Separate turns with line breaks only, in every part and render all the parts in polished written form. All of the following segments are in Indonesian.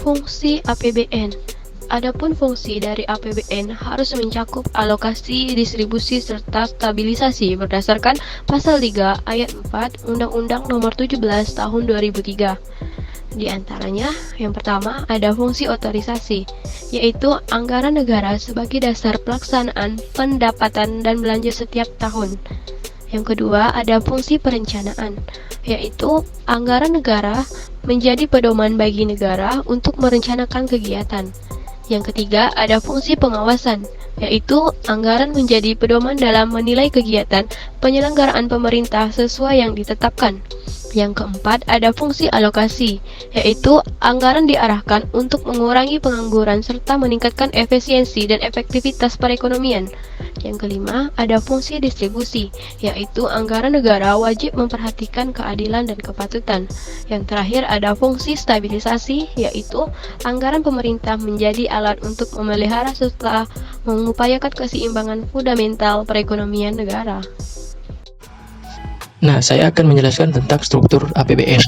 Fungsi APBN. Adapun fungsi dari APBN harus mencakup alokasi, distribusi, serta stabilisasi berdasarkan Pasal 3 Ayat 4 Undang-Undang Nomor 17 Tahun 2003. Di antaranya, yang pertama ada fungsi otorisasi, yaitu anggaran negara sebagai dasar pelaksanaan pendapatan dan belanja setiap tahun. Yang kedua ada fungsi perencanaan, yaitu anggaran negara menjadi pedoman bagi negara untuk merencanakan kegiatan. Yang ketiga ada fungsi pengawasan, yaitu anggaran menjadi pedoman dalam menilai kegiatan penyelenggaraan pemerintah sesuai yang ditetapkan. Yang keempat ada fungsi alokasi, yaitu anggaran diarahkan untuk mengurangi pengangguran serta meningkatkan efisiensi dan efektivitas perekonomian. Yang kelima ada fungsi distribusi, yaitu anggaran negara wajib memperhatikan keadilan dan kepatutan. Yang terakhir ada fungsi stabilisasi, yaitu anggaran pemerintah menjadi alat untuk memelihara serta mengupayakan keseimbangan fundamental perekonomian negara.
Nah, saya akan menjelaskan tentang struktur APBN.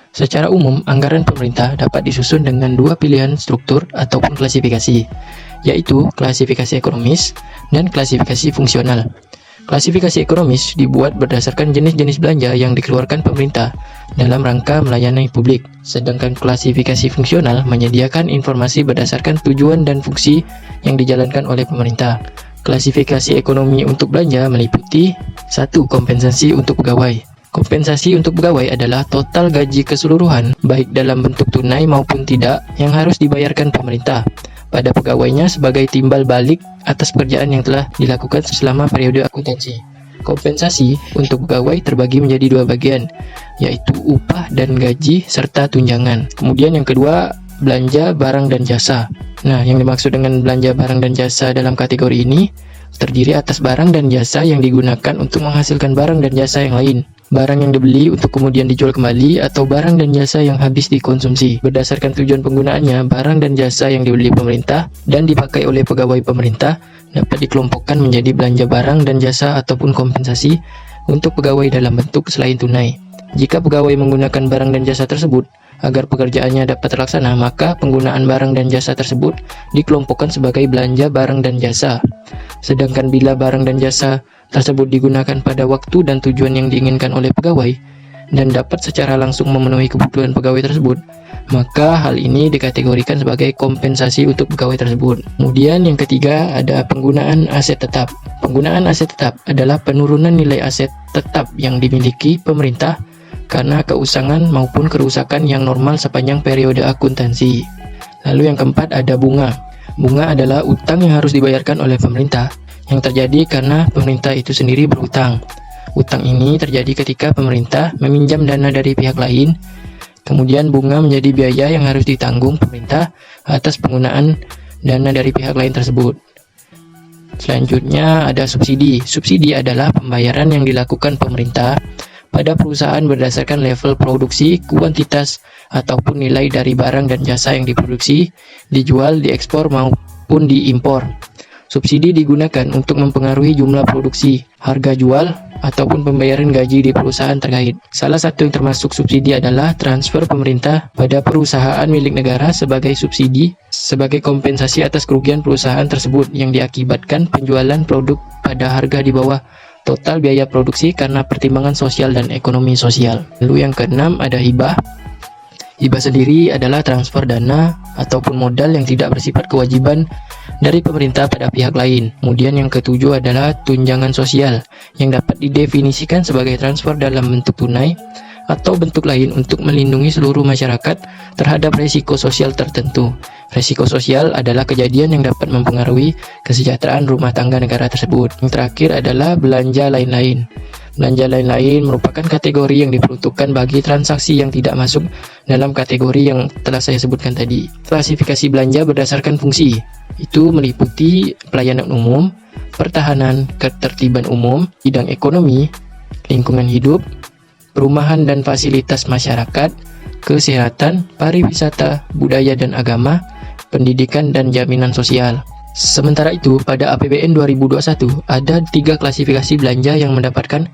Secara umum, anggaran pemerintah dapat disusun dengan dua pilihan struktur ataupun klasifikasi, yaitu klasifikasi ekonomis dan klasifikasi fungsional. Klasifikasi ekonomis dibuat berdasarkan jenis-jenis belanja yang dikeluarkan pemerintah dalam rangka melayani publik, sedangkan klasifikasi fungsional menyediakan informasi berdasarkan tujuan dan fungsi yang dijalankan oleh pemerintah. Klasifikasi ekonomi untuk belanja meliputi 1. Kompensasi untuk pegawai. Kompensasi untuk pegawai adalah total gaji keseluruhan, baik dalam bentuk tunai maupun tidak, yang harus dibayarkan pemerintah pada pegawainya sebagai timbal balik atas pekerjaan yang telah dilakukan selama periode akuntansi. Kompensasi untuk pegawai terbagi menjadi dua bagian, yaitu upah dan gaji serta tunjangan. Kemudian yang kedua, belanja barang dan jasa. Nah, yang dimaksud dengan belanja barang dan jasa dalam kategori ini terdiri atas barang dan jasa yang digunakan untuk menghasilkan barang dan jasa yang lain, barang yang dibeli untuk kemudian dijual kembali, atau barang dan jasa yang habis dikonsumsi. Berdasarkan tujuan penggunaannya, barang dan jasa yang dibeli pemerintah dan dipakai oleh pegawai pemerintah dapat dikelompokkan menjadi belanja barang dan jasa ataupun kompensasi untuk pegawai dalam bentuk selain tunai. Jika pegawai menggunakan barang dan jasa tersebut agar pekerjaannya dapat terlaksana, maka penggunaan barang dan jasa tersebut dikelompokkan sebagai belanja barang dan jasa. Sedangkan bila barang dan jasa tersebut digunakan pada waktu dan tujuan yang diinginkan oleh pegawai dan dapat secara langsung memenuhi kebutuhan pegawai tersebut, maka hal ini dikategorikan sebagai kompensasi untuk pegawai tersebut. Kemudian yang ketiga ada penggunaan aset tetap. Penggunaan aset tetap adalah penurunan nilai aset tetap yang dimiliki pemerintah karena keusangan maupun kerusakan yang normal sepanjang periode akuntansi. Lalu yang keempat ada bunga. Bunga adalah utang yang harus dibayarkan oleh pemerintah yang terjadi karena pemerintah itu sendiri berutang. Utang ini terjadi ketika pemerintah meminjam dana dari pihak lain, kemudian bunga menjadi biaya yang harus ditanggung pemerintah atas penggunaan dana dari pihak lain tersebut. Selanjutnya ada subsidi. Subsidi adalah pembayaran yang dilakukan pemerintah pada perusahaan berdasarkan level produksi, kuantitas, ataupun nilai dari barang dan jasa yang diproduksi, dijual, diekspor, maupun diimpor. Subsidi digunakan untuk mempengaruhi jumlah produksi, harga jual, ataupun pembayaran gaji di perusahaan terkait. Salah satu yang termasuk subsidi adalah transfer pemerintah pada perusahaan milik negara sebagai subsidi, sebagai kompensasi atas kerugian perusahaan tersebut yang diakibatkan penjualan produk pada harga di bawah total biaya produksi karena pertimbangan sosial dan ekonomi sosial. Lalu yang keenam ada hibah. Hibah sendiri adalah transfer dana ataupun modal yang tidak bersifat kewajiban dari pemerintah pada pihak lain. Kemudian yang ketujuh adalah tunjangan sosial yang dapat didefinisikan sebagai transfer dalam bentuk tunai atau bentuk lain untuk melindungi seluruh masyarakat terhadap resiko sosial tertentu. Resiko sosial adalah kejadian yang dapat mempengaruhi kesejahteraan rumah tangga negara tersebut. Yang terakhir adalah belanja lain-lain. Belanja lain-lain merupakan kategori yang diperuntukkan bagi transaksi yang tidak masuk dalam kategori yang telah saya sebutkan tadi. Klasifikasi belanja berdasarkan fungsi itu meliputi pelayanan umum, pertahanan, ketertiban umum, bidang ekonomi, lingkungan hidup, perumahan dan fasilitas masyarakat, kesehatan, pariwisata, budaya dan agama, pendidikan dan jaminan sosial. Sementara itu, pada APBN 2021 ada 3 klasifikasi belanja yang mendapatkan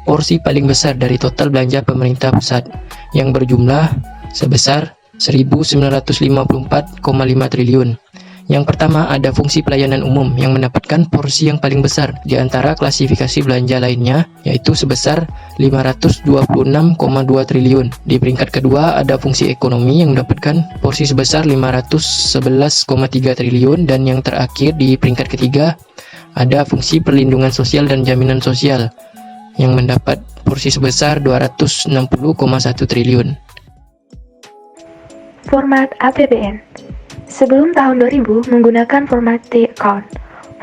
porsi paling besar dari total belanja pemerintah pusat yang berjumlah sebesar 1.954,5 triliun. Yang pertama ada fungsi pelayanan umum yang mendapatkan porsi yang paling besar di antara klasifikasi belanja lainnya, yaitu sebesar 526,2 triliun. Di peringkat kedua ada fungsi ekonomi yang mendapatkan porsi sebesar 511,3 triliun, dan yang terakhir di peringkat ketiga ada fungsi perlindungan sosial dan jaminan sosial yang mendapat porsi sebesar 260,1 triliun.
Format APBN. Sebelum tahun 2000 menggunakan format T-account.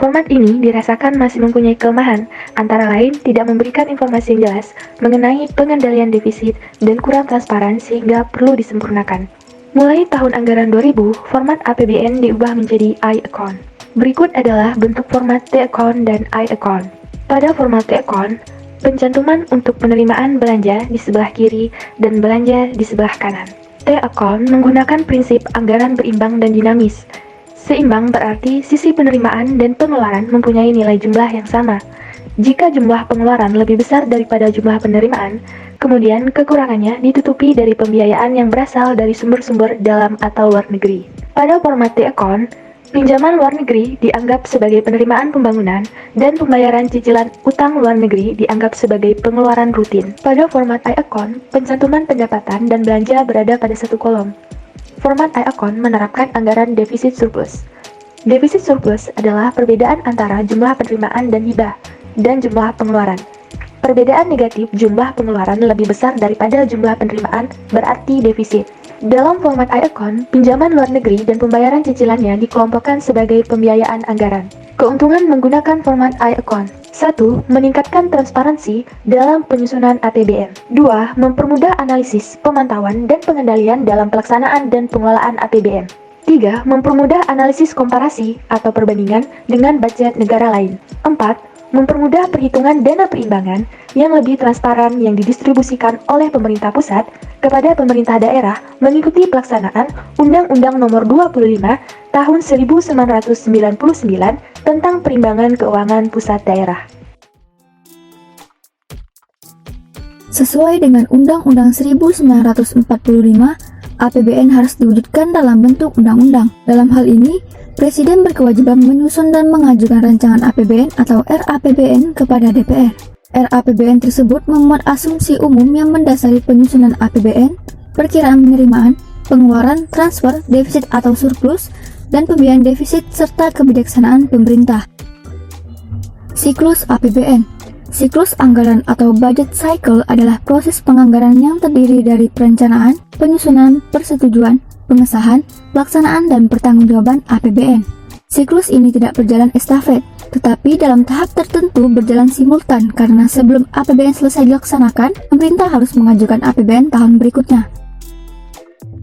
Format ini dirasakan masih mempunyai kelemahan, antara lain tidak memberikan informasi yang jelas mengenai pengendalian defisit dan kurang transparan sehingga perlu disempurnakan. Mulai tahun anggaran 2000, format APBN diubah menjadi I-account. Berikut adalah bentuk format T-account dan I-account. Pada format T-account, pencantuman untuk penerimaan belanja di sebelah kiri dan belanja di sebelah kanan. T-account menggunakan prinsip anggaran berimbang dan dinamis. Seimbang berarti sisi penerimaan dan pengeluaran mempunyai nilai jumlah yang sama. Jika jumlah pengeluaran lebih besar daripada jumlah penerimaan, kemudian kekurangannya ditutupi dari pembiayaan yang berasal dari sumber-sumber dalam atau luar negeri. Pada format T-account, pinjaman luar negeri dianggap sebagai penerimaan pembangunan dan pembayaran cicilan utang luar negeri dianggap sebagai pengeluaran rutin. Pada format I-account, pencantuman pendapatan dan belanja berada pada satu kolom. Format I-account menerapkan anggaran defisit surplus. Defisit surplus adalah perbedaan antara jumlah penerimaan dan hibah dan jumlah pengeluaran. Perbedaan negatif jumlah pengeluaran lebih besar daripada jumlah penerimaan berarti defisit. Dalam format I-account, pinjaman luar negeri dan pembayaran cicilannya dikelompokkan sebagai pembiayaan anggaran. Keuntungan menggunakan format I-account: 1. Meningkatkan transparansi dalam penyusunan APBN. 2. Mempermudah analisis, pemantauan, dan pengendalian dalam pelaksanaan dan pengelolaan APBN. 3. Mempermudah analisis komparasi atau perbandingan dengan budget negara lain. 4. Mempermudah perhitungan dana perimbangan yang lebih transparan yang didistribusikan oleh pemerintah pusat kepada pemerintah daerah mengikuti pelaksanaan Undang-Undang Nomor 25 Tahun 1999 tentang Perimbangan Keuangan Pusat Daerah.
Sesuai dengan Undang-Undang 1945, APBN harus diwujudkan dalam bentuk undang-undang. Dalam hal ini, Presiden berkewajiban menyusun dan mengajukan rancangan APBN atau RAPBN kepada DPR. RAPBN tersebut memuat asumsi umum yang mendasari penyusunan APBN, perkiraan penerimaan, pengeluaran, transfer, defisit atau surplus, dan pembiayaan defisit serta kebijaksanaan pemerintah. Siklus APBN. Siklus anggaran atau budget cycle adalah proses penganggaran yang terdiri dari perencanaan, penyusunan, persetujuan, pengesahan, pelaksanaan, dan pertanggungjawaban APBN. Siklus ini tidak berjalan estafet, tetapi dalam tahap tertentu berjalan simultan karena sebelum APBN selesai dilaksanakan, pemerintah harus mengajukan APBN tahun berikutnya.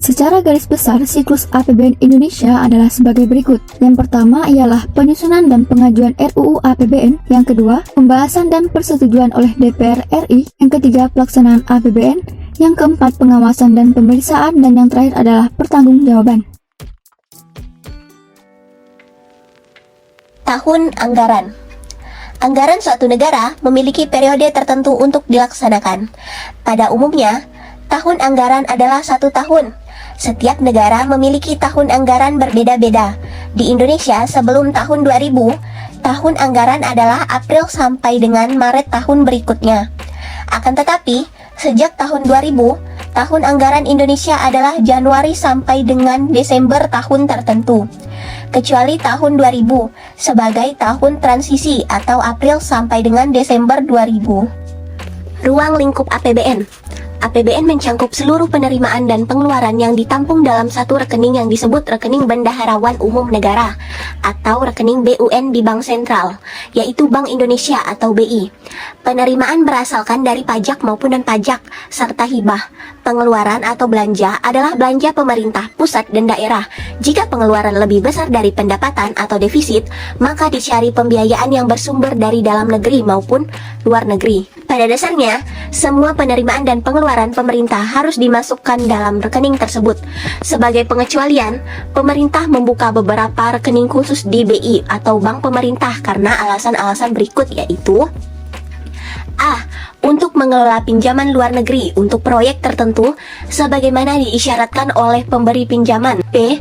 Secara garis besar, siklus APBN Indonesia adalah sebagai berikut. Yang pertama ialah penyusunan dan pengajuan RUU APBN, yang kedua, pembahasan dan persetujuan oleh DPR RI, yang ketiga, pelaksanaan APBN, yang keempat, pengawasan dan pemeriksaan, dan yang terakhir adalah pertanggungjawaban.
Tahun anggaran. Anggaran suatu negara memiliki periode tertentu untuk dilaksanakan. Pada umumnya, tahun anggaran adalah 1 tahun. Setiap negara memiliki tahun anggaran berbeda-beda. Di Indonesia sebelum tahun 2000, tahun anggaran adalah April sampai dengan Maret tahun berikutnya. Akan tetapi, sejak tahun 2000, tahun anggaran Indonesia adalah Januari sampai dengan Desember tahun tertentu. Kecuali tahun 2000 sebagai tahun transisi atau April sampai dengan Desember 2000. Ruang lingkup APBN. APBN mencangkup seluruh penerimaan dan pengeluaran yang ditampung dalam satu rekening yang disebut Rekening Bendaharawan Umum Negara atau Rekening BUN di Bank Sentral, yaitu Bank Indonesia atau BI. Penerimaan berasalkan dari pajak maupun non-pajak, serta hibah. Pengeluaran atau belanja adalah belanja pemerintah pusat dan daerah. Jika pengeluaran lebih besar dari pendapatan atau defisit, maka dicari pembiayaan yang bersumber dari dalam negeri maupun luar negeri. Pada dasarnya, semua penerimaan dan pengeluaran pemerintah harus dimasukkan dalam rekening tersebut. Sebagai pengecualian, pemerintah membuka beberapa rekening khusus di BI atau bank pemerintah karena alasan-alasan berikut, yaitu A. untuk mengelola pinjaman luar negeri untuk proyek tertentu sebagaimana diisyaratkan oleh pemberi pinjaman. B.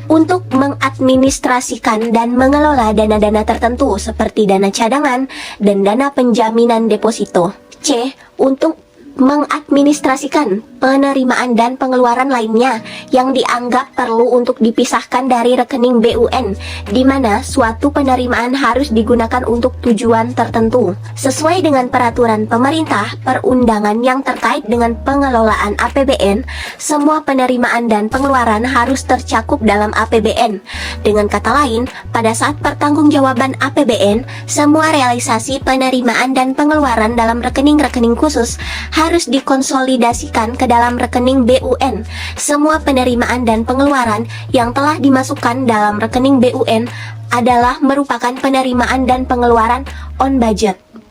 Untuk mengadministrasikan dan mengelola dana-dana tertentu seperti dana cadangan dan dana penjaminan deposito. C. Untuk mengadministrasikan penerimaan dan pengeluaran lainnya yang dianggap perlu untuk dipisahkan dari rekening BUN, di mana suatu penerimaan harus digunakan untuk tujuan tertentu. Sesuai dengan peraturan pemerintah perundangan yang terkait dengan pengelolaan APBN, semua penerimaan dan pengeluaran harus tercakup dalam APBN. Dengan kata lain, pada saat pertanggungjawaban APBN, semua realisasi penerimaan dan pengeluaran dalam rekening-rekening khusus harus dikonsolidasikan ke dalam rekening BUN. Semua penerimaan dan pengeluaran yang telah dimasukkan dalam rekening BUN adalah merupakan penerimaan dan pengeluaran on budget.